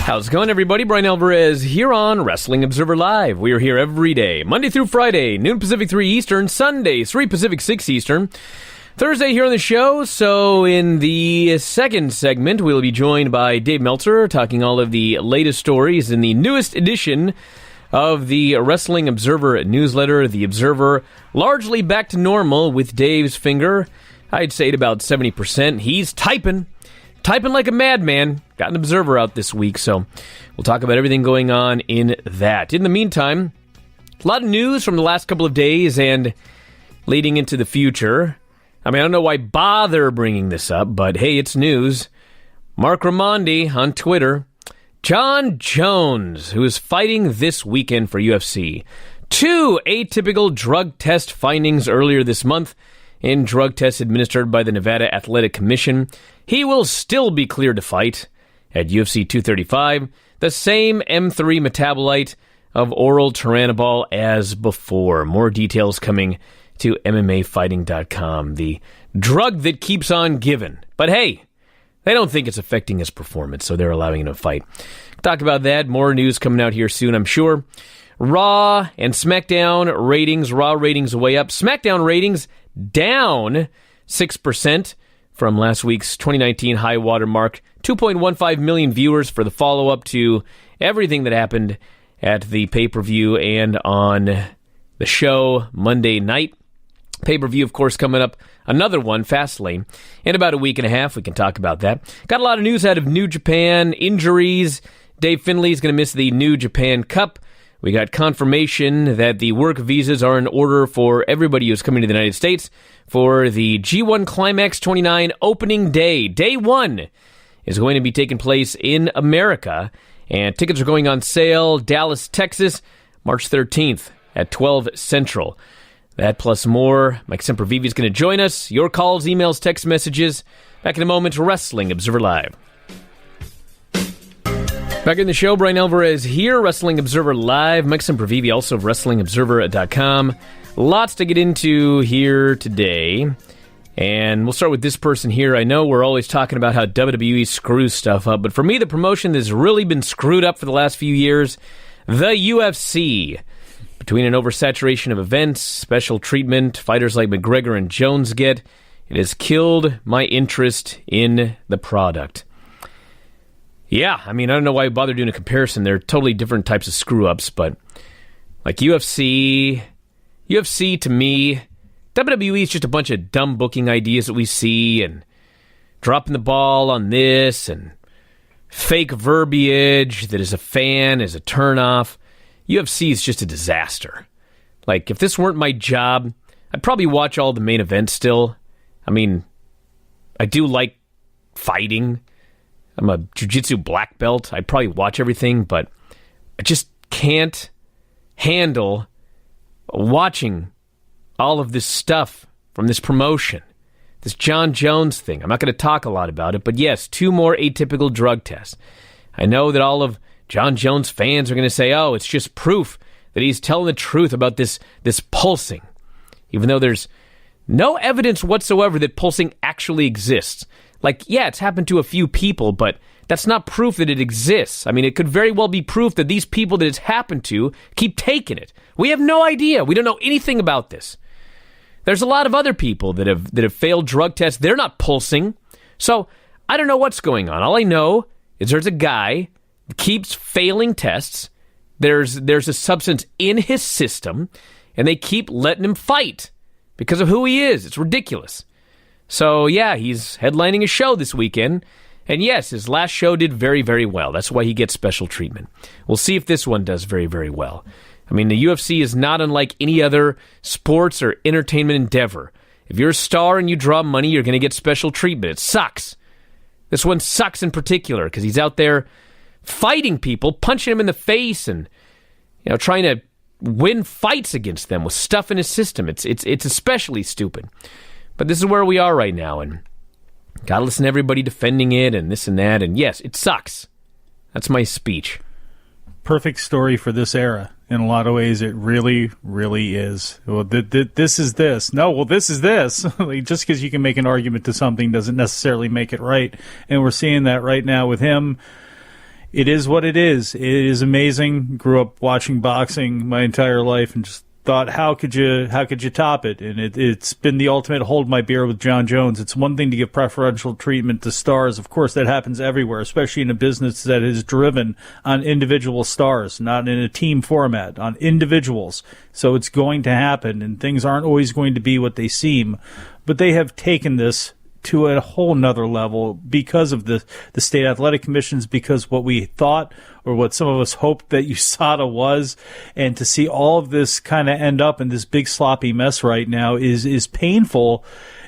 How's it going, everybody? Brian Alvarez here on Wrestling Observer Live. We are here every day, Monday through Friday, noon Pacific, 3 Eastern, Sunday, 3 Pacific, 6 Eastern. Thursday here on the show, so in the second segment, we'll be joined by Dave Meltzer, talking all of the latest stories in the newest edition of the Wrestling Observer newsletter. The Observer largely back to normal with Dave's finger. I'd say at about 70%. He's typing like a madman. Got an Observer out this week, so we'll talk about everything going on in that. In the meantime, a lot of news from the last couple of days and leading into the future. I mean, I don't know why bother bringing this up, but hey, it's news. Mark Raimondi on Twitter. John Jones, who is fighting this weekend for UFC. 2 atypical drug test findings earlier this month in drug tests administered by the Nevada Athletic Commission. He will still be cleared to fight at UFC 235, the same M3 metabolite of oral Turinabol as before. More details coming to MMAfighting.com. The drug that keeps on giving. But hey, they don't think it's affecting his performance, so they're allowing him to fight. Talk about that. More news coming out here soon, I'm sure. Raw and SmackDown ratings. Raw ratings way up. SmackDown ratings down 6% from last week's 2019 high water mark. 2.15 million viewers for the follow-up to everything that happened at the pay-per-view and on the show Monday night. Pay-per-view, of course, coming up. Another one, Fastlane, in about a week and a half. We can talk about that. Got a lot of news out of New Japan. Injuries. Dave Finlay is going to miss the New Japan Cup. We got confirmation that the work visas are in order for everybody who's coming to the United States for the G1 Climax 29 opening day. Day 1 is going to be taking place in America, and tickets are going on sale. Dallas, Texas, March 13th at 12 Central. That plus more. Mike Sempervive is going to join us. Your calls, emails, text messages. Back in a moment, Wrestling Observer Live. Back in the show, Brian Alvarez here, Wrestling Observer Live. Mike Sempervive, also of WrestlingObserver.com. Lots to get into here today. And we'll start with this person here. I know we're always talking about how WWE screws stuff up, but for me, the promotion that's really been screwed up for the last few years, the UFC. Between an oversaturation of events, special treatment fighters like McGregor and Jones get, it has killed my interest in the product. Yeah, I mean, I don't know why I bother doing a comparison. They're totally different types of screw-ups, but like UFC to me, WWE is just a bunch of dumb booking ideas that we see and dropping the ball on this and fake verbiage that as a fan is a turnoff. UFC is just a disaster. Like, if this weren't my job, I'd probably watch all the main events still. I mean, I do like fighting. I'm a jiu-jitsu black belt. I'd probably watch everything, but I just can't handle watching all of this stuff from this promotion. This John Jones thing. I'm not going to talk a lot about it, but yes, 2 more atypical drug tests. I know that all of John Jones fans are going to say, oh, it's just proof that he's telling the truth about this pulsing, even though there's no evidence whatsoever that pulsing actually exists. Like, yeah, it's happened to a few people, but that's not proof that it exists. I mean, it could very well be proof that these people that it's happened to keep taking it. We have no idea. We don't know anything about this. There's a lot of other people that have failed drug tests. They're not pulsing. So I don't know what's going on. All I know is there's a guy that keeps failing tests. There's a substance in his system, and they keep letting him fight because of who he is. It's ridiculous. So, yeah, he's headlining a show this weekend. And yes, his last show did very, very well. That's why he gets special treatment. We'll see if this one does very, very well. I mean, the UFC is not unlike any other sports or entertainment endeavor. If you're a star and you draw money, you're going to get special treatment. It sucks. This one sucks in particular because he's out there fighting people, punching them in the face, and trying to win fights against them with stuff in his system. It's especially stupid. But this is where we are right now, and gotta listen to everybody defending it and this and that, and yes, it sucks. That's my speech. Perfect story for this era. In a lot of ways, it really, really is. Well, this is this. No, well, this is this. Like, just because you can make an argument to something doesn't necessarily make it right. And we're seeing that right now with him. It is what it is. It is amazing. Grew up watching boxing my entire life and just thought, how could you top it? And it's been the ultimate hold my beer with John Jones. It's one thing to give preferential treatment to stars. Of course, that happens everywhere, especially in a business that is driven on individual stars, not in a team format, on individuals. So it's going to happen, and things aren't always going to be what they seem. But they have taken this to a whole nother level because of the state athletic commissions, because what we thought or what some of us hoped that USADA was, and to see all of this kind of end up in this big sloppy mess right now is painful.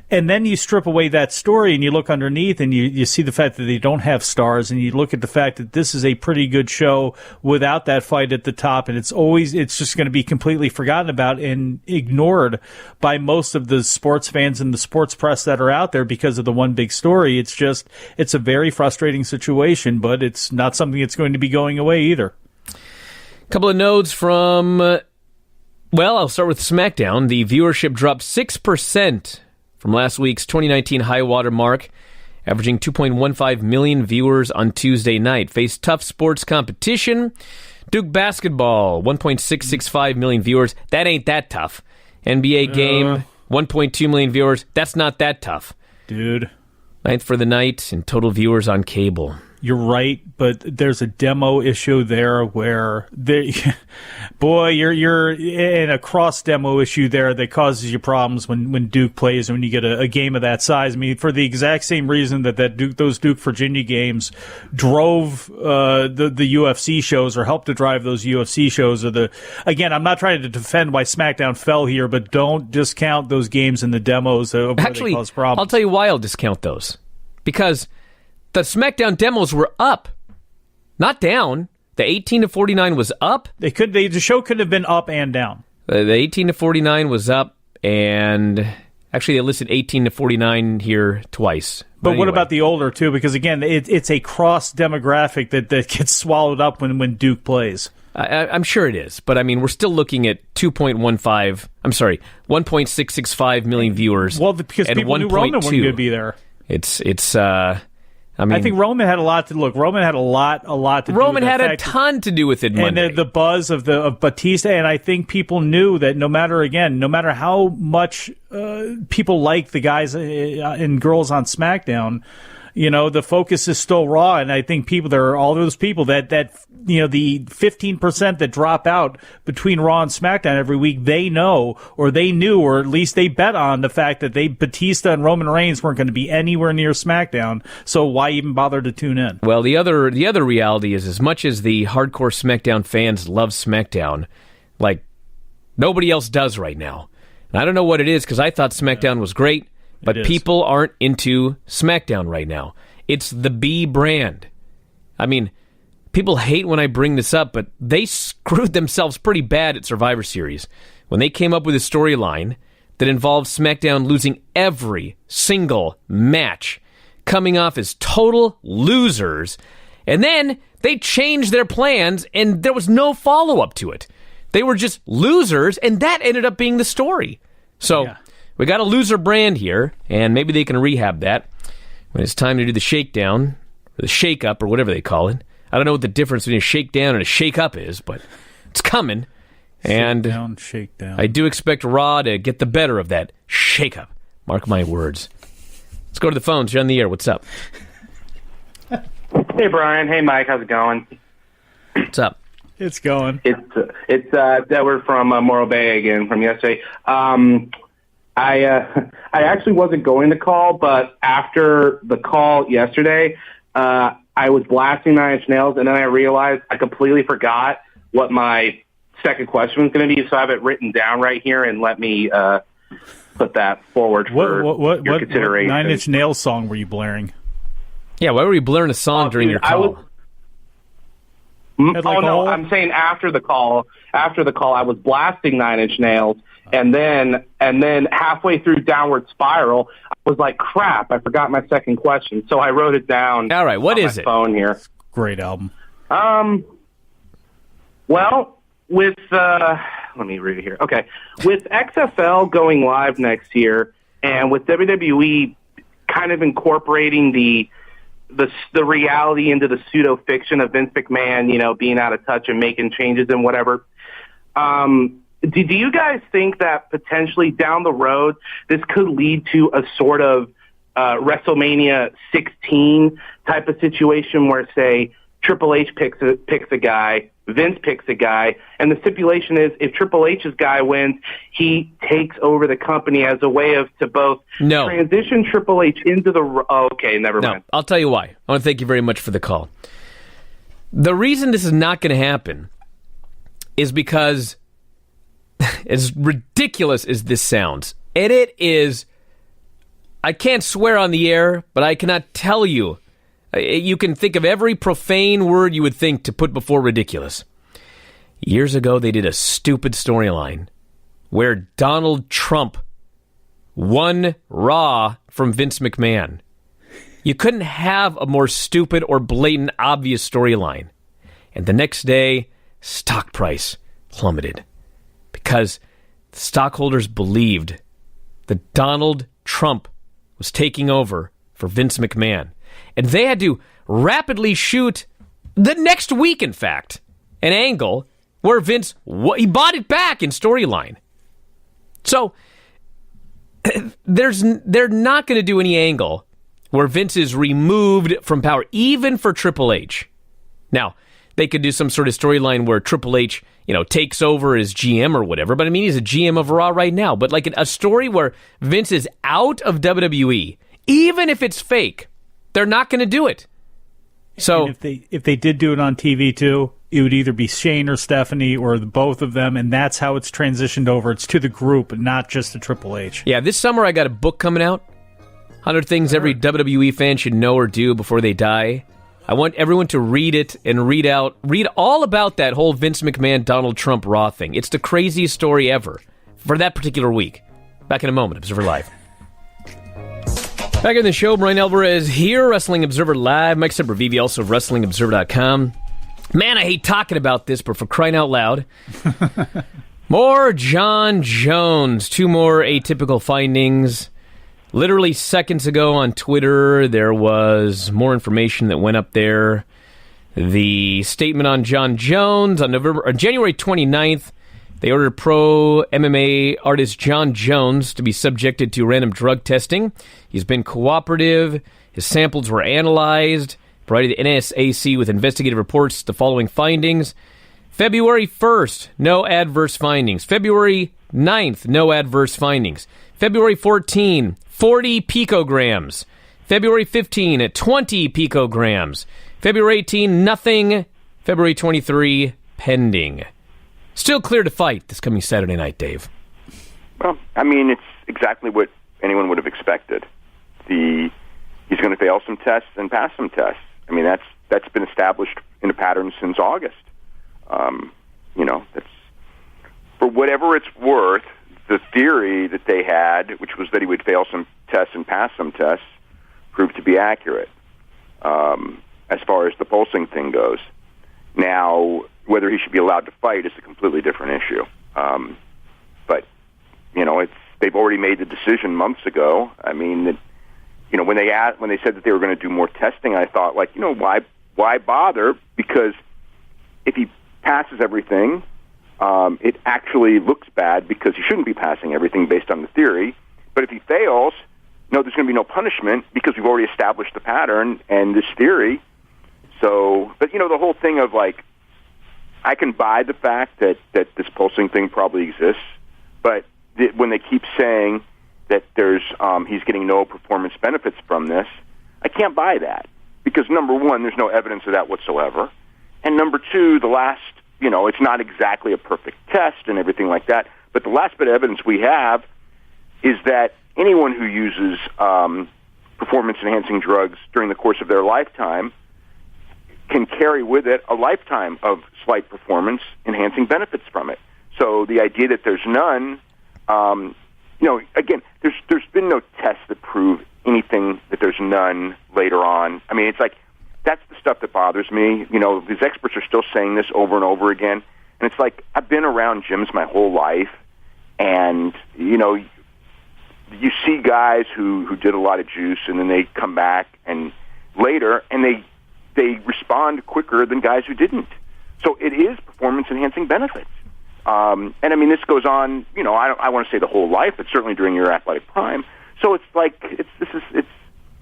And then you strip away that story and you look underneath and you see the fact that they don't have stars, and you look at the fact that this is a pretty good show without that fight at the top, and it's just going to be completely forgotten about and ignored by most of the sports fans and the sports press that are out there because of the one big story. It's a very frustrating situation, but it's not something that's going to be going away either. A couple of notes from, I'll start with SmackDown. The viewership dropped 6% from last week's 2019 high-water mark, averaging 2.15 million viewers on Tuesday night. Faced tough sports competition. Duke basketball, 1.665 million viewers. That ain't that tough. NBA game, 1.2 million viewers. That's not that tough. Dude. Ninth for the night in total viewers on cable. You're right, but there's a demo issue there where you're in a cross demo issue there that causes you problems when Duke plays and when you get a game of that size. I mean, for the exact same reason that those Duke Virginia games drove the UFC shows, or helped to drive those UFC shows. Again, I'm not trying to defend why SmackDown fell here, but don't discount those games in the demos of where they cause problems. I'll tell you why I'll discount those. Because the SmackDown demos were up, not down. The 18-49 was up. The show could have been up and down. The 18-49 was up, and actually they listed 18-49 here twice. But anyway. What about the older too? Because again, it's a cross demographic that gets swallowed up when Duke plays. I'm sure it is, but I mean, we're still looking at 1.665 million viewers. Well, because people knew Roman wasn't going to be there. I think Roman had a lot to look. Roman had a lot to do with it. Roman had a ton to do with it Monday. And the buzz of Batista, and I think people knew that no matter how much people like the guys and girls on SmackDown, the focus is still Raw, and I think there are all those people that the 15% that drop out between Raw and SmackDown every week, they know, or they knew, or at least they bet on the fact that Batista and Roman Reigns weren't going to be anywhere near SmackDown, so why even bother to tune in? Well, the other reality is, as much as the hardcore SmackDown fans love SmackDown, like nobody else does right now. And I don't know what it is, because I thought SmackDown was great, but people aren't into SmackDown right now. It's the B brand. I mean, people hate when I bring this up, but they screwed themselves pretty bad at Survivor Series when they came up with a storyline that involved SmackDown losing every single match, coming off as total losers, and then they changed their plans, and there was no follow-up to it. They were just losers, and that ended up being the story. So... Yeah. We got a loser brand here, and maybe they can rehab that when it's time to do the shakedown, or the shake-up, or whatever they call it. I don't know what the difference between a shakedown and a shake-up is, but it's coming. And shakedown. I do expect Raw to get the better of that shake-up. Mark my words. Let's go to the phones. You're on the air. What's up? Hey, Brian. Hey, Mike. How's it going? What's up? It's going. It's Edward from Morro Bay again from yesterday. I actually wasn't going to call, but after the call yesterday, I was blasting Nine Inch Nails, and then I realized I completely forgot what my second question was going to be, so I have it written down right here, and let me put that forward for your consideration. What Nine Inch Nails song were you blaring? Yeah, why were you blaring a song during your call? I'm saying after the call, I was blasting Nine Inch Nails, and then halfway through Downward Spiral, I was like, crap, I forgot my second question. So I wrote it down. All right, what is it? Phone here. Great album. Well, with let me read it here. Okay, with XFL going live next year, and with WWE kind of incorporating the the reality into the pseudo fiction of Vince McMahon, being out of touch and making changes and whatever. Do you guys think that potentially down the road this could lead to a sort of WrestleMania 16 type of situation where, say, Triple H picks a guy, Vince picks a guy, and the stipulation is if Triple H's guy wins, he takes over the company as a way to both transition Triple H into the... Oh, okay, never mind. I'll tell you why. I want to thank you very much for the call. The reason this is not going to happen is because, as ridiculous as this sounds, and it is... I can't swear on the air, but I cannot tell you. You can think of every profane word you would think to put before ridiculous. Years ago, they did a stupid storyline where Donald Trump won Raw from Vince McMahon. You couldn't have a more stupid or blatant obvious storyline. And the next day, stock price plummeted because the stockholders believed that Donald Trump was taking over for Vince McMahon. And they had to rapidly shoot, the next week, in fact, an angle where Vince, he bought it back in storyline. So, they're not going to do any angle where Vince is removed from power, even for Triple H. Now, they could do some sort of storyline where Triple H, takes over as GM or whatever, but I mean, he's a GM of Raw right now. But like a story where Vince is out of WWE, even if it's fake, they're not going to do it. So and if they did do it on TV too, it would either be Shane or Stephanie or both of them, and that's how it's transitioned over. It's to the group, not just to Triple H. Yeah, this summer I got a book coming out, 100 Things Every WWE Fan Should Know or Do Before They Die. I want everyone to read it and read all about that whole Vince McMahon, Donald Trump Raw thing. It's the craziest story ever for that particular week. Back in a moment, Observer Live. Back in the show, Brian Alvarez here, Wrestling Observer Live. Mike Sempervive, also of WrestlingObserver.com. Man, I hate talking about this, but for crying out loud. More John Jones. 2 more atypical findings. Literally seconds ago on Twitter, there was more information that went up there. The statement on John Jones on January 29th, they ordered pro MMA artist John Jones to be subjected to random drug testing. He's been cooperative. His samples were analyzed. Provided the NSAC with investigative reports the following findings. February 1st, no adverse findings. February 9th, no adverse findings. February 14, 40 picograms. February 15 at 20 picograms. February 18, nothing. February 23, pending. Still clear to fight this coming Saturday night, Dave. Well, I mean, it's exactly what anyone would have expected. He's going to fail some tests and pass some tests. I mean, that's been established in a pattern since August. That's, for whatever it's worth, the theory that they had, which was that he would fail some tests and pass some tests, proved to be accurate as far as the pulsing thing goes. Now, whether he should be allowed to fight is a completely different issue. But they've already made the decision months ago. I mean, when they said that they were going to do more testing, I thought, why bother? Because if he passes everything, it actually looks bad because he shouldn't be passing everything based on the theory. But if he fails, there's going to be no punishment because we've already established the pattern and this theory. So, but the whole thing of I can buy the fact that this pulsing thing probably exists, but when they keep saying that there's he's getting no performance benefits from this, I can't buy that because number one, there's no evidence of that whatsoever, and number two, the last it's not exactly a perfect test and everything like that, but the last bit of evidence we have is that anyone who uses performance-enhancing drugs during the course of their lifetime can carry with it a lifetime of slight performance-enhancing benefits from it. So the idea that there's none, again, there's been no tests that prove anything that there's none later on. I mean, it's that's the stuff that bothers me. These experts are still saying this over and over again, and it's I've been around gyms my whole life, and you see guys who did a lot of juice, and then they come back and later, and they respond quicker than guys who didn't. So it is performance-enhancing benefits. And I mean, this goes on, I want to say the whole life, but certainly during your athletic prime. So it's like,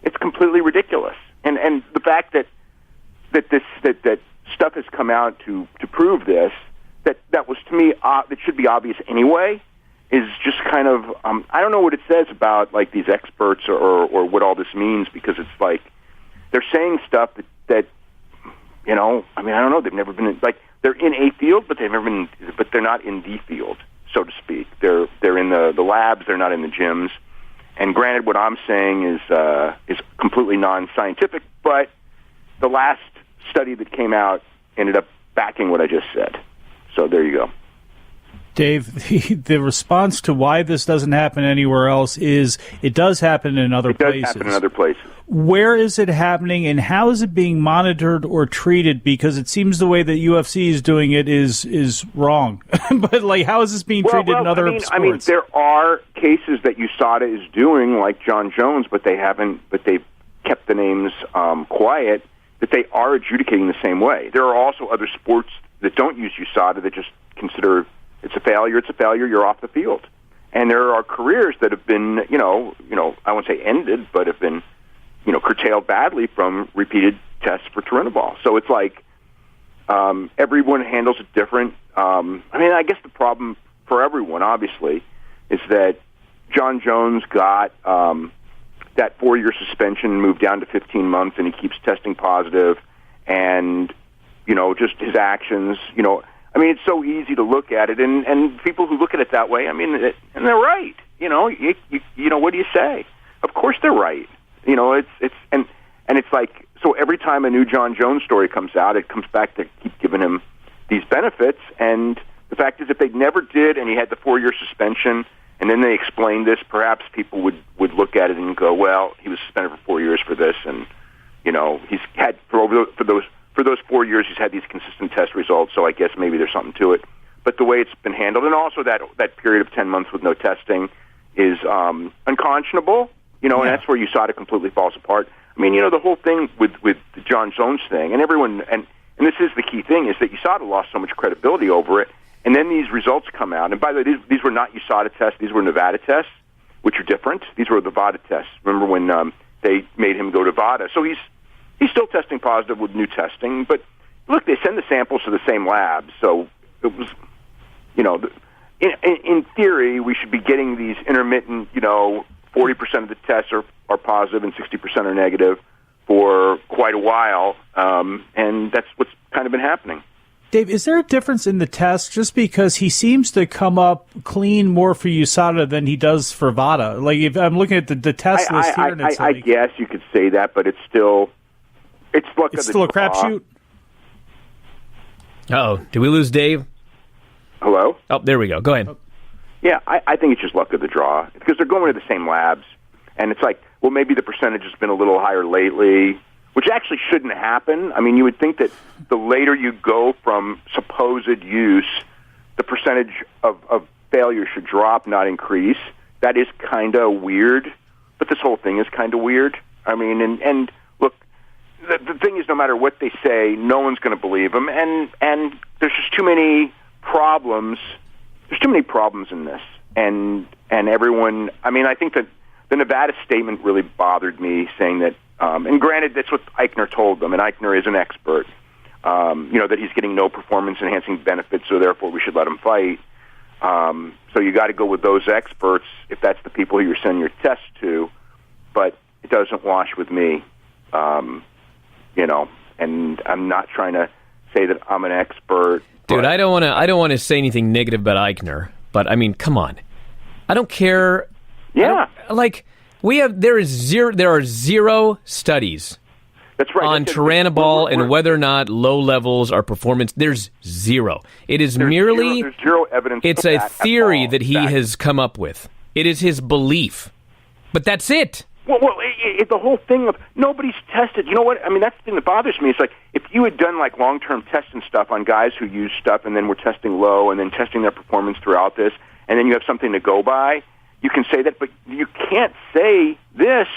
it's completely ridiculous. And the fact that stuff has come out to prove this, that was, to me, it should be obvious anyway, is just kind of, I don't know what it says about, like, these experts or what all this means, because it's like, they're saying stuff that I mean, I don't know, they've never been, they're in a field, but they're not in the field, so to speak. They're in the labs, they're not in the gyms. And granted, what I'm saying is completely non-scientific, but the last study that came out ended up backing what I just said. So there you go. Dave, the response to why this doesn't happen anywhere else is it does happen in other places. It does happen in other places. Where is it happening, and how is it being monitored or treated? Because it seems the way that UFC is doing it is wrong. But, like, how is this being treated in other sports? I mean, there are cases that USADA is doing, like John Jones, but they've kept the names quiet, that they are adjudicating the same way. There are also other sports that don't use USADA that just consider it's a failure, you're off the field. And there are careers that have been, I won't say ended, but have been, curtailed badly from repeated tests for Turinabol. So it's like everyone handles it different. I mean, I guess the problem for everyone, obviously, is that John Jones got that 4-year suspension moved down to 15 months, and he keeps testing positive, and, just his actions, I mean, it's so easy to look at it, and people who look at it that way, I mean, and they're right. What do you say? Of course they're right. It's like, so every time a new John Jones story comes out, it comes back to keep giving him these benefits. And the fact is, if they never did, and he had the 4-year suspension, and then they explained this, perhaps people would look at it and go, well, he was suspended for 4 years for this, and he's had for those 4 years, he's had these consistent test results, so I guess maybe there's something to it. But the way it's been handled, and also that period of 10 months with no testing is unconscionable, and that's where USADA completely falls apart. I mean, the whole thing with the John Jones thing, and everyone, and this is the key thing, is that USADA lost so much credibility over it, and then these results come out. And by the way, these were not USADA tests, these were Nevada tests, which are different. These were the VADA tests. Remember when they made him go to VADA? So he's still testing positive with new testing, but look, they send the samples to the same lab, so it was, in theory, we should be getting these intermittent, 40% of the tests are positive and 60% are negative for quite a while, and that's what's kind of been happening. Dave, is there a difference in the test just because he seems to come up clean more for USADA than he does for VADA? Like, if I'm looking at the test list here, and it's I guess you could say that, but it's still a crapshoot. Uh-oh. Did we lose Dave? Hello? Oh, there we go. Go ahead. Yeah, I think it's just luck of the draw because they're going to the same labs, and it's like, well, maybe the percentage has been a little higher lately, which actually shouldn't happen. I mean, you would think that the later you go from supposed use, the percentage of failure should drop, not increase. That is kind of weird, but this whole thing is kind of weird. I mean, and look, the thing is, no matter what they say, no one's going to believe them, and there's just too many problems. There's too many problems in this, and everyone. I mean, I think that the Nevada statement really bothered me, saying that. And granted, that's what Eichner told them, and Eichner is an expert. That he's getting no performance-enhancing benefits, so therefore we should let him fight. So you got to go with those experts if that's the people you're sending your tests to. But it doesn't wash with me, And I'm not trying to say that I'm an expert. Dude, I don't want to say anything negative about Eichner, but I mean, come on. I don't care. Yeah. There are zero studies. That's right. On Turinabol and whether or not low levels are performance. There's zero. It is merely there's zero evidence. It's a theory that he has come up with. It is his belief, but that's it. Well, the whole thing of nobody's tested. You know what? I mean, that's the thing that bothers me. It's like if you had done like long-term tests and stuff on guys who use stuff, and then were testing low, and then testing their performance throughout this, and then you have something to go by. You can say that, but you can't say this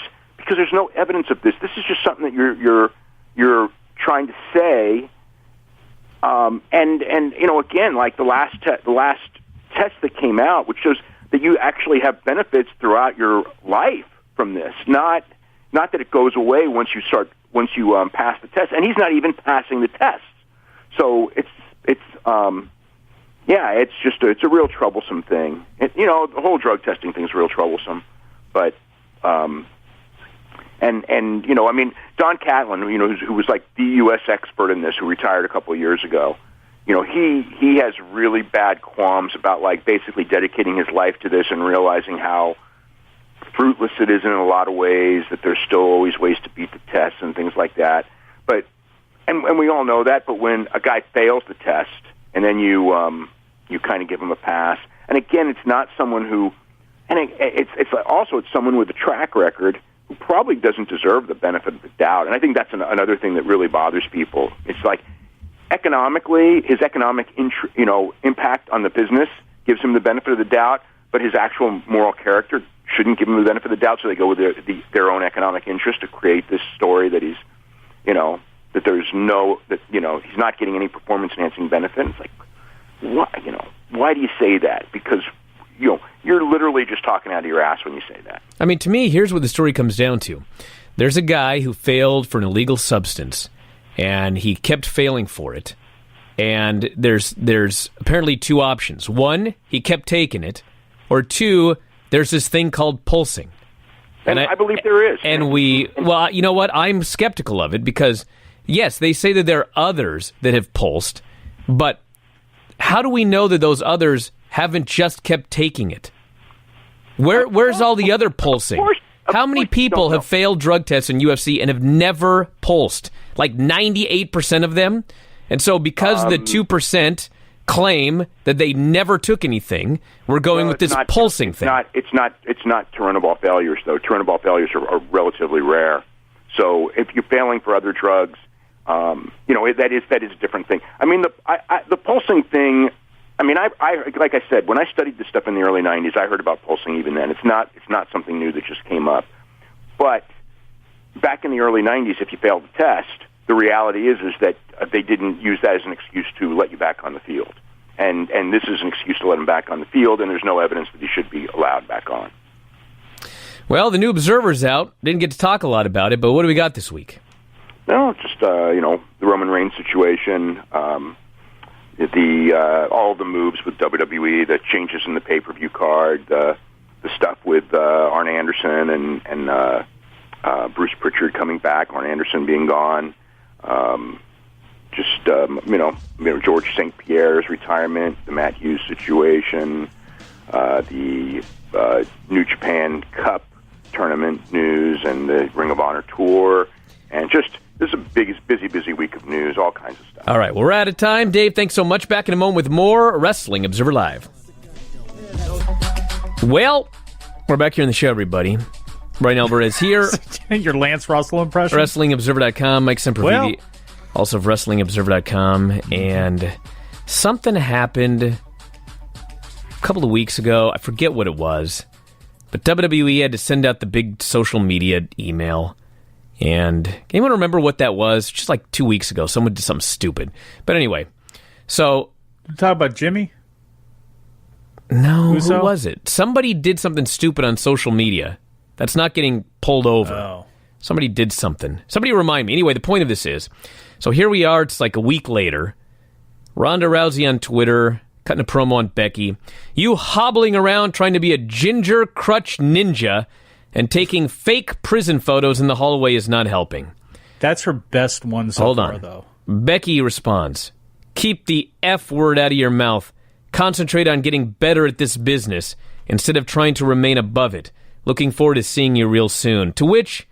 because there's no evidence of this. This is just something that you're trying to say. And again, like the last test that came out, which shows that you actually have benefits throughout your life from this. Not that it goes away once you pass the test. And he's not even passing the test. So it's it's a real troublesome thing. The whole drug testing thing is real troublesome. But Don Catlin, who was like the U.S. expert in this, who retired a couple of years ago, he has really bad qualms about like basically dedicating his life to this and realizing how fruitless it is in a lot of ways, that there's still always ways to beat the tests and things like that. But and we all know that. But when a guy fails the test and then you kind of give him a pass, and again, it's not someone who, and it's someone with a track record who probably doesn't deserve the benefit of the doubt. And I think that's another thing that really bothers people. It's like economically, his economic impact on the business gives him the benefit of the doubt, but his actual moral character shouldn't give him the benefit of the doubt. So they go with their own economic interest to create this story that he's not getting any performance enhancing benefit. It's like, why do you say that? Because you're literally just talking out of your ass when you say that. I mean, to me, here's what the story comes down to. There's a guy who failed for an illegal substance, and he kept failing for it. And there's apparently two options. One, he kept taking it. Or two, there's this thing called pulsing. And I believe there is. And you know what? I'm skeptical of it because, yes, they say that there are others that have pulsed, but how do we know that those others haven't just kept taking it? Where's all the other pulsing? How many people have failed drug tests in UFC and have never pulsed? Like 98% of them? And so because the 2% claim that they never took anything, we're going with this pulsing thing. It's not Turinabol failures, though. Turinabol failures are relatively rare. So if you're failing for other drugs, that is a different thing. I mean, the pulsing thing. I mean, I like I said, when I studied this stuff in the early '90s, I heard about pulsing even then. It's not something new that just came up. But back in the early '90s, if you failed the test, the reality is that they didn't use that as an excuse to let you back on the field. And this is an excuse to let him back on the field, and there's no evidence that he should be allowed back on. Well, the new Observer's out. Didn't get to talk a lot about it, but what do we got this week? No, just the Roman Reigns situation, all the moves with WWE, the changes in the pay-per-view card, the stuff with Arn Anderson and Bruce Pritchard coming back, Arn Anderson being gone, George St. Pierre's retirement, the Matt Hughes situation, the New Japan Cup tournament news, and the Ring of Honor tour, and just. This is a busy week of news, all kinds of stuff. All right, well, we're out of time. Dave, thanks so much. Back in a moment with more Wrestling Observer Live. Well, we're back here in the show, everybody. Brian Alvarez here. Your Lance Russell impression? WrestlingObserver.com, Mike Sempervive, also of WrestlingObserver.com. And something happened a couple of weeks ago. I forget what it was. But WWE had to send out the big social media email. And can anyone remember what that was? Just like 2 weeks ago, someone did something stupid. But anyway, so... You talk about Jimmy? No, who was it? Somebody did something stupid on social media. That's not getting pulled over. Oh. Somebody did something. Somebody remind me. Anyway, the point of this is, so here we are, it's like a week later. Ronda Rousey on Twitter, cutting a promo on Becky. You hobbling around trying to be a ginger crutch ninja and taking fake prison photos in the hallway is not helping. That's her best one so far, though. Becky responds, keep the F word out of your mouth. Concentrate on getting better at this business instead of trying to remain above it. Looking forward to seeing you real soon. To which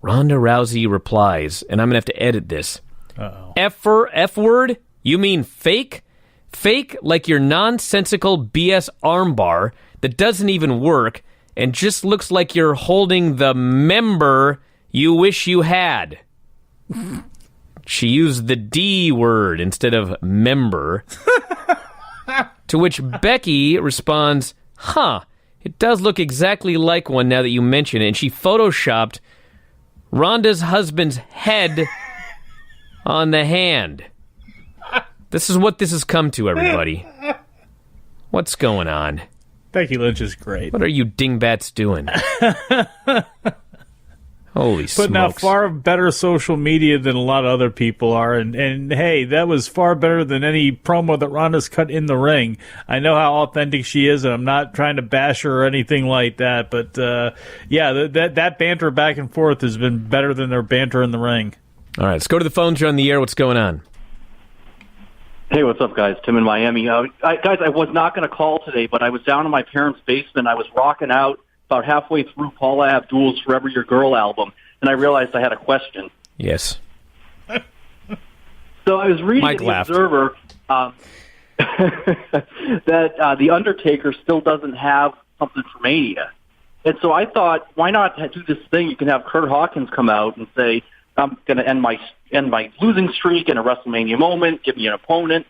Ronda Rousey replies, and I'm going to have to edit this. Uh-oh. F word? You mean fake? Fake like your nonsensical BS armbar that doesn't even work and just looks like you're holding the member you wish you had. She used the D word instead of member. To which Becky responds, it does look exactly like one now that you mention it. And she photoshopped Ronda's husband's head on the hand. This is what this has come to, everybody. What's going on? Becky Lynch is great. What are you dingbats doing? Holy smokes. Putting out far better social media than a lot of other people are. And hey, that was far better than any promo that Ronda's cut in the ring. I know how authentic she is, and I'm not trying to bash her or anything like that. But, that banter back and forth has been better than their banter in the ring. All right, let's go to the phones. You're on the air. What's going on? Hey, what's up, guys? Tim in Miami. Guys, I was not going to call today, but I was down in my parents' basement. I was rocking out about halfway through Paula Abdul's Forever Your Girl album, and I realized I had a question. Yes. So I was reading in The Observer that The Undertaker still doesn't have something for Mania. And so I thought, why not do this thing? You can have Kurt Hawkins come out and say, I'm going to end my losing streak in a WrestleMania moment, give me an opponent,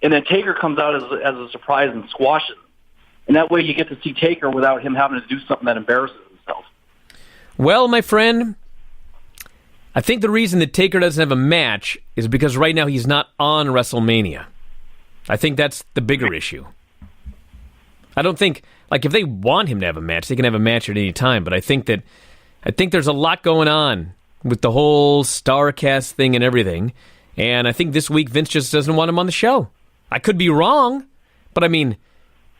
and then Taker comes out as a surprise and squashes him. And that way you get to see Taker without him having to do something that embarrasses himself. Well, my friend, I think the reason that Taker doesn't have a match is because right now he's not on WrestleMania. I think that's the bigger issue. I don't think, if they want him to have a match, they can have a match at any time, but I think there's a lot going on with the whole StarCast thing and everything. And I think this week Vince just doesn't want him on the show. I could be wrong, but I mean,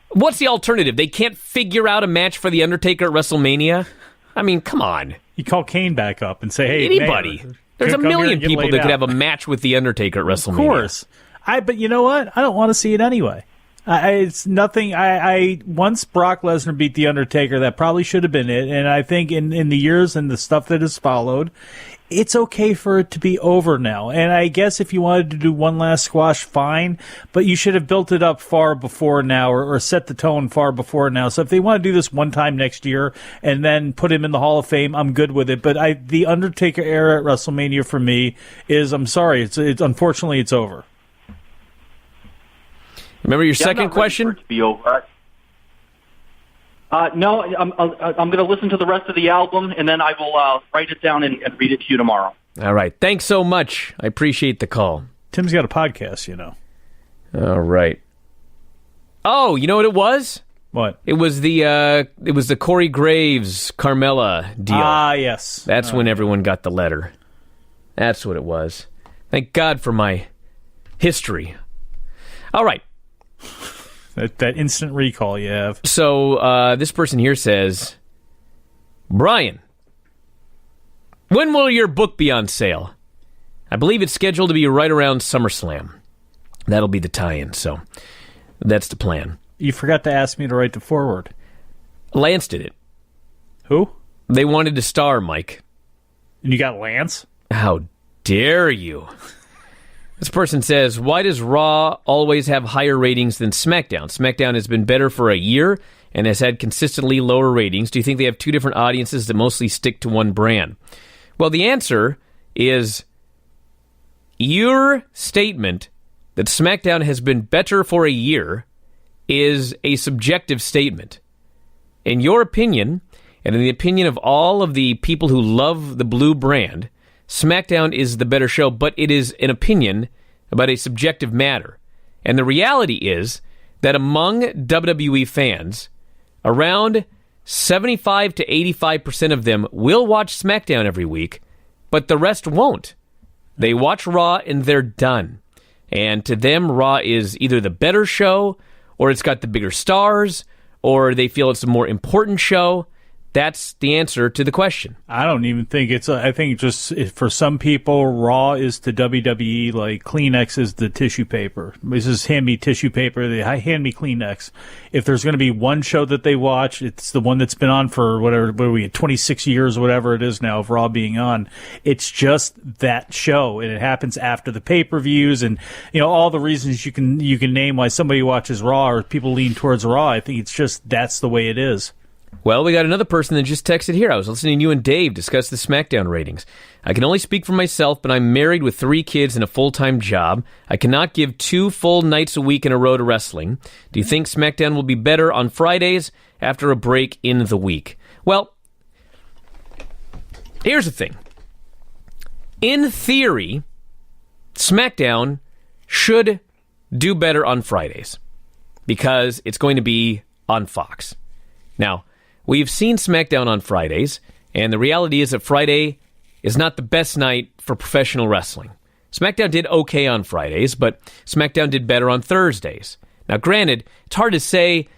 what's the alternative? They can't figure out a match for The Undertaker at WrestleMania? I mean, come on. You call Kane back up and say, hey, anybody. There's a million people that could have a match with The Undertaker at WrestleMania. Of course. But you know what? I don't want to see it anyway. It's nothing. Once Brock Lesnar beat The Undertaker, that probably should have been it. And I think in the years and the stuff that has followed, it's okay for it to be over now. And I guess if you wanted to do one last squash, fine. But you should have built it up far before now or set the tone far before now. So if they want to do this one time next year and then put him in the Hall of Fame, I'm good with it. But the Undertaker era at WrestleMania for me is, I'm sorry, it's unfortunately it's over. Remember your second question? For it to be over. No, I'm going to listen to the rest of the album, and then I will write it down and read it to you tomorrow. All right. Thanks so much. I appreciate the call. Tim's got a podcast, you know. All right. Oh, you know what it was? What? It was the Corey Graves Carmella deal. Ah, yes. That's when everyone got the letter. That's what it was. Thank God for my history. All right. That instant recall you have. So this person here says, Brian, when will your book be on sale? I believe it's scheduled to be right around SummerSlam. That'll be the tie-in, so that's the plan. You forgot to ask me to write the foreword. Lance did it. Who? They wanted to star, Mike. And you got Lance? How dare you? This person says, why does Raw always have higher ratings than SmackDown? SmackDown has been better for a year and has had consistently lower ratings. Do you think they have two different audiences that mostly stick to one brand? Well, the answer is your statement that SmackDown has been better for a year is a subjective statement. In your opinion, and in the opinion of all of the people who love the blue brand, SmackDown is the better show, but it is an opinion about a subjective matter. And the reality is that among WWE fans, around 75 to 85% of them will watch SmackDown every week, but the rest won't. They watch Raw and they're done. And to them, Raw is either the better show, or it's got the bigger stars, or they feel it's a more important show. That's the answer to the question. I don't even think it's... I think just for some people, Raw is to WWE like Kleenex is the tissue paper. This is hand me tissue paper. They hand me Kleenex. If there's going to be one show that they watch, it's the one that's been on for whatever, 26 years or whatever it is now of Raw being on. It's just that show, and it happens after the pay-per-views and all the reasons you can name why somebody watches Raw or people lean towards Raw. I think it's just that's the way it is. Well, we got another person that just texted here. I was listening to you and Dave discuss the SmackDown ratings. I can only speak for myself, but I'm married with 3 kids and a full-time job. I cannot give 2 full nights a week in a row to wrestling. Do you think SmackDown will be better on Fridays after a break in the week? Well, here's the thing. in theory, SmackDown should do better on Fridays because it's going to be on Fox. Now, we've seen SmackDown on Fridays, and the reality is that Friday is not the best night for professional wrestling. SmackDown did okay on Fridays, but SmackDown did better on Thursdays. Now, granted, it's hard to say,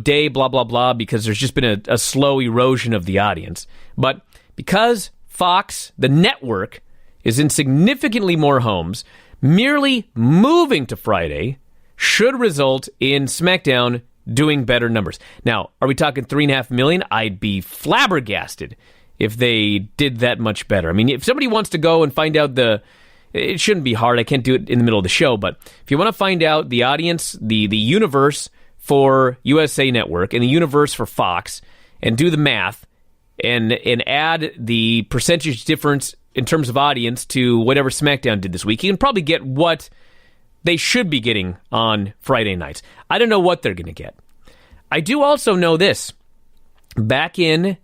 day, blah, blah, blah, because there's just been a slow erosion of the audience. But because Fox, the network, is in significantly more homes, merely moving to Friday should result in SmackDown doing better numbers. Now, are we talking 3.5 million? I'd be flabbergasted if they did that much better. I mean, if somebody wants to go and find out it shouldn't be hard. I can't do it in the middle of the show, but if you want to find out the audience, the universe for USA Network and the universe for Fox, and do the math and add the percentage difference in terms of audience to whatever SmackDown did this week, you can probably get what they should be getting on Friday nights. I don't know what they're going to get. I do also know this. Back in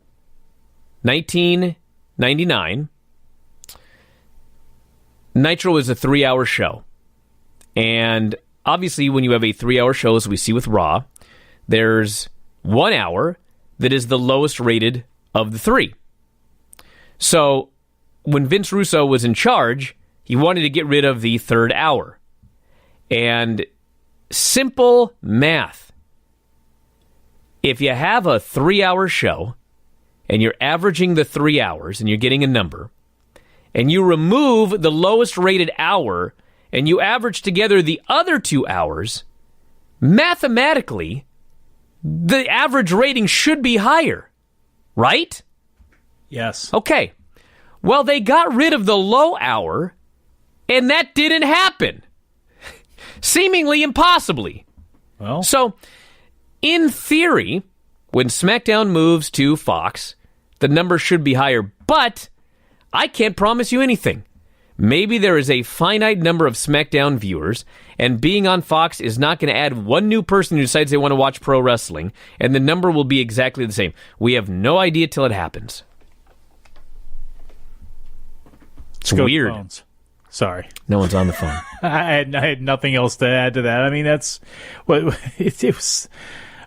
1999, Nitro was a 3-hour show. And obviously, when you have a 3-hour show, as we see with Raw, there's 1 hour that is the lowest rated of the 3. So, when Vince Russo was in charge, he wanted to get rid of the 3rd hour. And simple math. If you have a 3-hour show, and you're averaging the 3 hours, and you're getting a number, and you remove the lowest rated hour, and you average together the other 2 hours, mathematically, the average rating should be higher. Right? Yes. Okay. Well, they got rid of the low hour, and that didn't happen. Seemingly impossibly. Well. So, in theory, when SmackDown moves to Fox, the number should be higher, but I can't promise you anything. Maybe there is a finite number of SmackDown viewers, and being on Fox is not going to add one new person who decides they want to watch pro wrestling, and the number will be exactly the same. We have no idea till it happens. It's weird. Sorry. No one's on the phone. I had nothing else to add to that. I mean, that's what it was.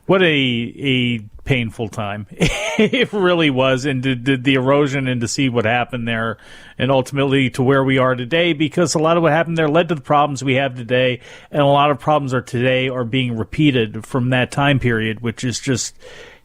What a painful time it really was, and the erosion, and to see what happened there, and ultimately to where we are today, because a lot of what happened there led to the problems we have today, and a lot of problems are being repeated from that time period, which is just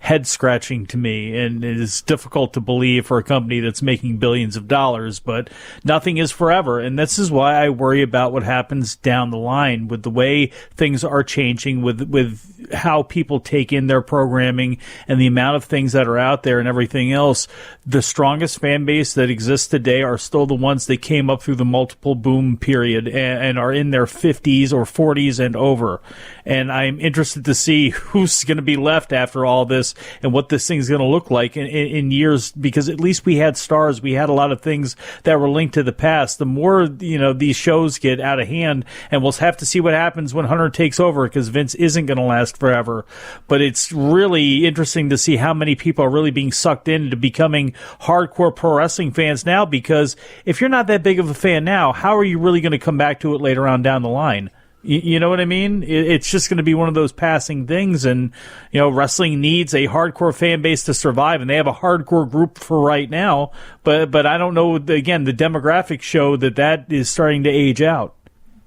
head-scratching to me, and it is difficult to believe for a company that's making billions of dollars, but nothing is forever, and this is why I worry about what happens down the line with the way things are changing, with how people take in their programming and the amount of things that are out there and everything else. The strongest fan base that exists today are still the ones that came up through the multiple boom period and are in their 50s or 40s and over, and I'm interested to see who's going to be left after all this, and what this thing's going to look like in years, because at least we had stars. We had a lot of things that were linked to the past. The more, these shows get out of hand, and we'll have to see what happens when Hunter takes over, because Vince isn't going to last forever. But it's really interesting to see how many people are really being sucked into becoming hardcore pro wrestling fans now, because if you're not that big of a fan now, how are you really going to come back to it later on down the line? You know what I mean? It's just going to be one of those passing things, and wrestling needs a hardcore fan base to survive, and they have a hardcore group for right now. But I don't know. Again, the demographics show that is starting to age out.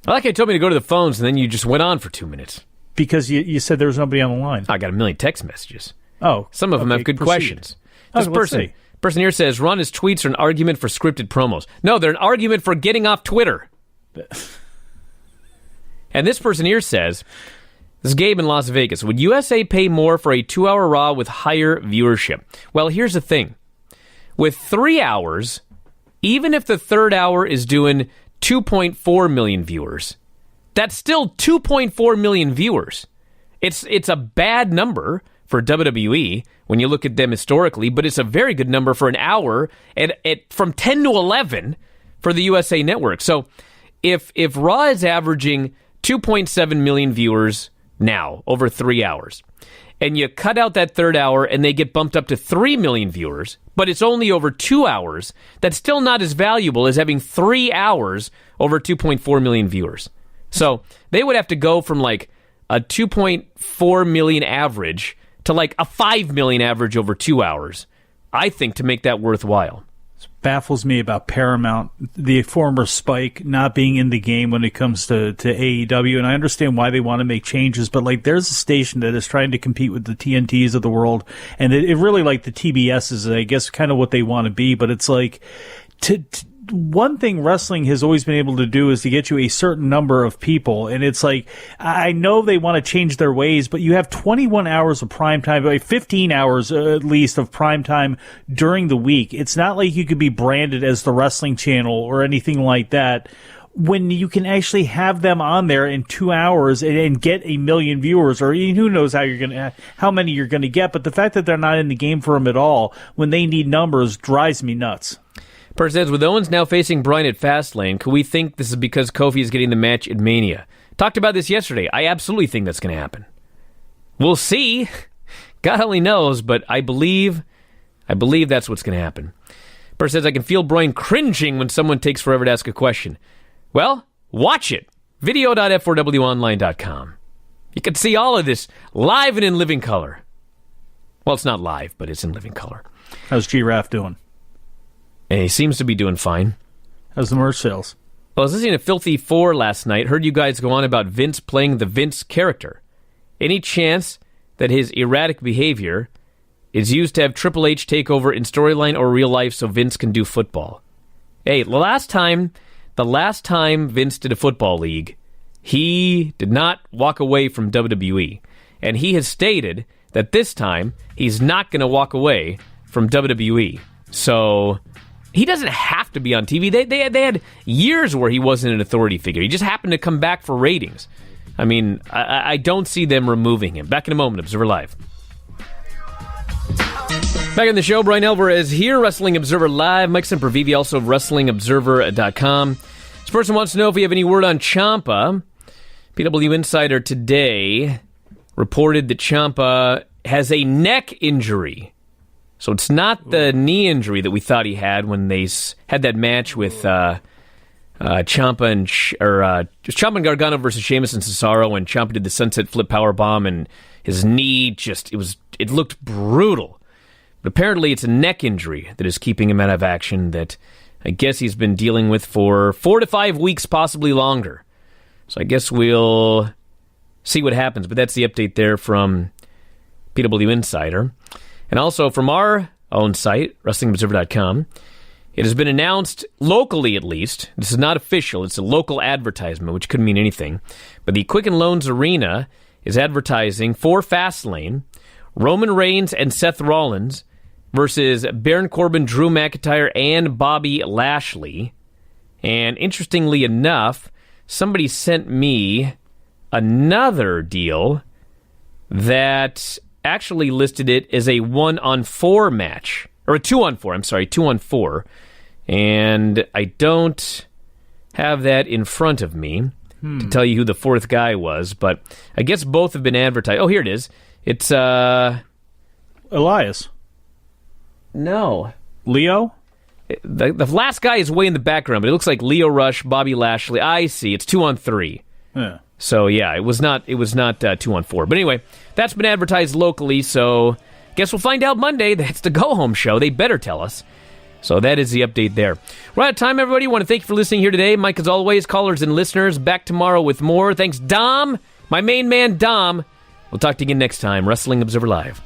I like how you told me to go to the phones, and then you just went on for 2 minutes because you said there was nobody on the line. I got a million text messages. Oh, some of them have good questions. This person here says Ron, his tweets are an argument for scripted promos. No, they're an argument for getting off Twitter. And this person here says, this is Gabe in Las Vegas, would USA pay more for a 2-hour Raw with higher viewership? Well, here's the thing. With 3 hours, even if the 3rd hour is doing 2.4 million viewers, that's still 2.4 million viewers. It's a bad number for WWE when you look at them historically, but it's a very good number for an hour at from 10 to 11 for the USA Network. So if Raw is averaging 2.7 million viewers now over 3 hours, and you cut out that third hour and they get bumped up to 3 million viewers, but it's only over 2 hours, that's still not as valuable as having 3 hours over 2.4 million viewers. So they would have to go from like a 2.4 million average to like a 5 million average over 2 hours, I think, to make that worthwhile. Baffles me about Paramount, the former Spike, not being in the game when it comes to AEW, and I understand why they want to make changes, but like there's a station that is trying to compete with the TNTs of the world, and it really, like the TBS is, I guess, kind of what they want to be, but it's like one thing wrestling has always been able to do is to get you a certain number of people, and it's like, I know they want to change their ways, but you have 21 hours of prime time, 15 hours at least of prime time during the week. It's not like you could be branded as the wrestling channel or anything like that, when you can actually have them on there in 2 hours and get 1 million viewers, or who knows how many you're going to get. But the fact that they're not in the game for them at all when they need numbers drives me nuts. Person says, with Owens now facing Bryan at Fastlane, could we think this is because Kofi is getting the match at Mania? Talked about this yesterday. I absolutely think that's going to happen. We'll see. God only knows, but I believe that's what's going to happen. Person says, I can feel Bryan cringing when someone takes forever to ask a question. Well, watch it. Video.f4wonline.com. You can see all of this live and in living color. Well, it's not live, but it's in living color. How's G-Raf doing? And he seems to be doing fine. How's the merch sales? Well, I was listening to Filthy 4 last night. Heard you guys go on about Vince playing the Vince character. Any chance that his erratic behavior is used to have Triple H take over in storyline or real life so Vince can do football? Hey, the last time Vince did a football league, he did not walk away from WWE. And he has stated that this time he's not going to walk away from WWE. So he doesn't have to be on TV. They had years where he wasn't an authority figure. He just happened to come back for ratings. I mean, I don't see them removing him. Back in a moment, Observer Live. Back in the show, Brian Alvarez here, Wrestling Observer Live. Mike Sempervive, also of WrestlingObserver.com. This person wants to know if we have any word on Ciampa. PW Insider today reported that Ciampa has a neck injury. So it's not the knee injury that we thought he had when they had that match with Ciampa and Gargano versus Sheamus and Cesaro, when Ciampa did the sunset flip powerbomb and his knee it looked brutal. But apparently it's a neck injury that is keeping him out of action that I guess he's been dealing with for 4 to 5 weeks, possibly longer. So I guess we'll see what happens. But that's the update there from PW Insider. And also from our own site, WrestlingObserver.com, it has been announced, locally at least, this is not official, it's a local advertisement, which could mean anything, but the Quicken Loans Arena is advertising for Fastlane, Roman Reigns and Seth Rollins versus Baron Corbin, Drew McIntyre, and Bobby Lashley. And interestingly enough, somebody sent me another deal that actually listed it as a 1-on-4 match, or a 2-on-4, 2-on-4, and I don't have that in front of me to tell you who the fourth guy was, but I guess both have been advertised. Oh, here it is. It's, Elias. No. Leo? The last guy is way in the background, but it looks like Leo Rush, Bobby Lashley. I see. It's 2-on-3. Yeah. So yeah, it was not 2-on-4. But anyway, that's been advertised locally, so guess we'll find out Monday. That's the go-home show. They better tell us. So that is the update there. We're out of time, everybody. I want to thank you for listening here today. Mike, as always, callers and listeners, back tomorrow with more. Thanks, Dom, my main man, Dom. We'll talk to you again next time. Wrestling Observer Live.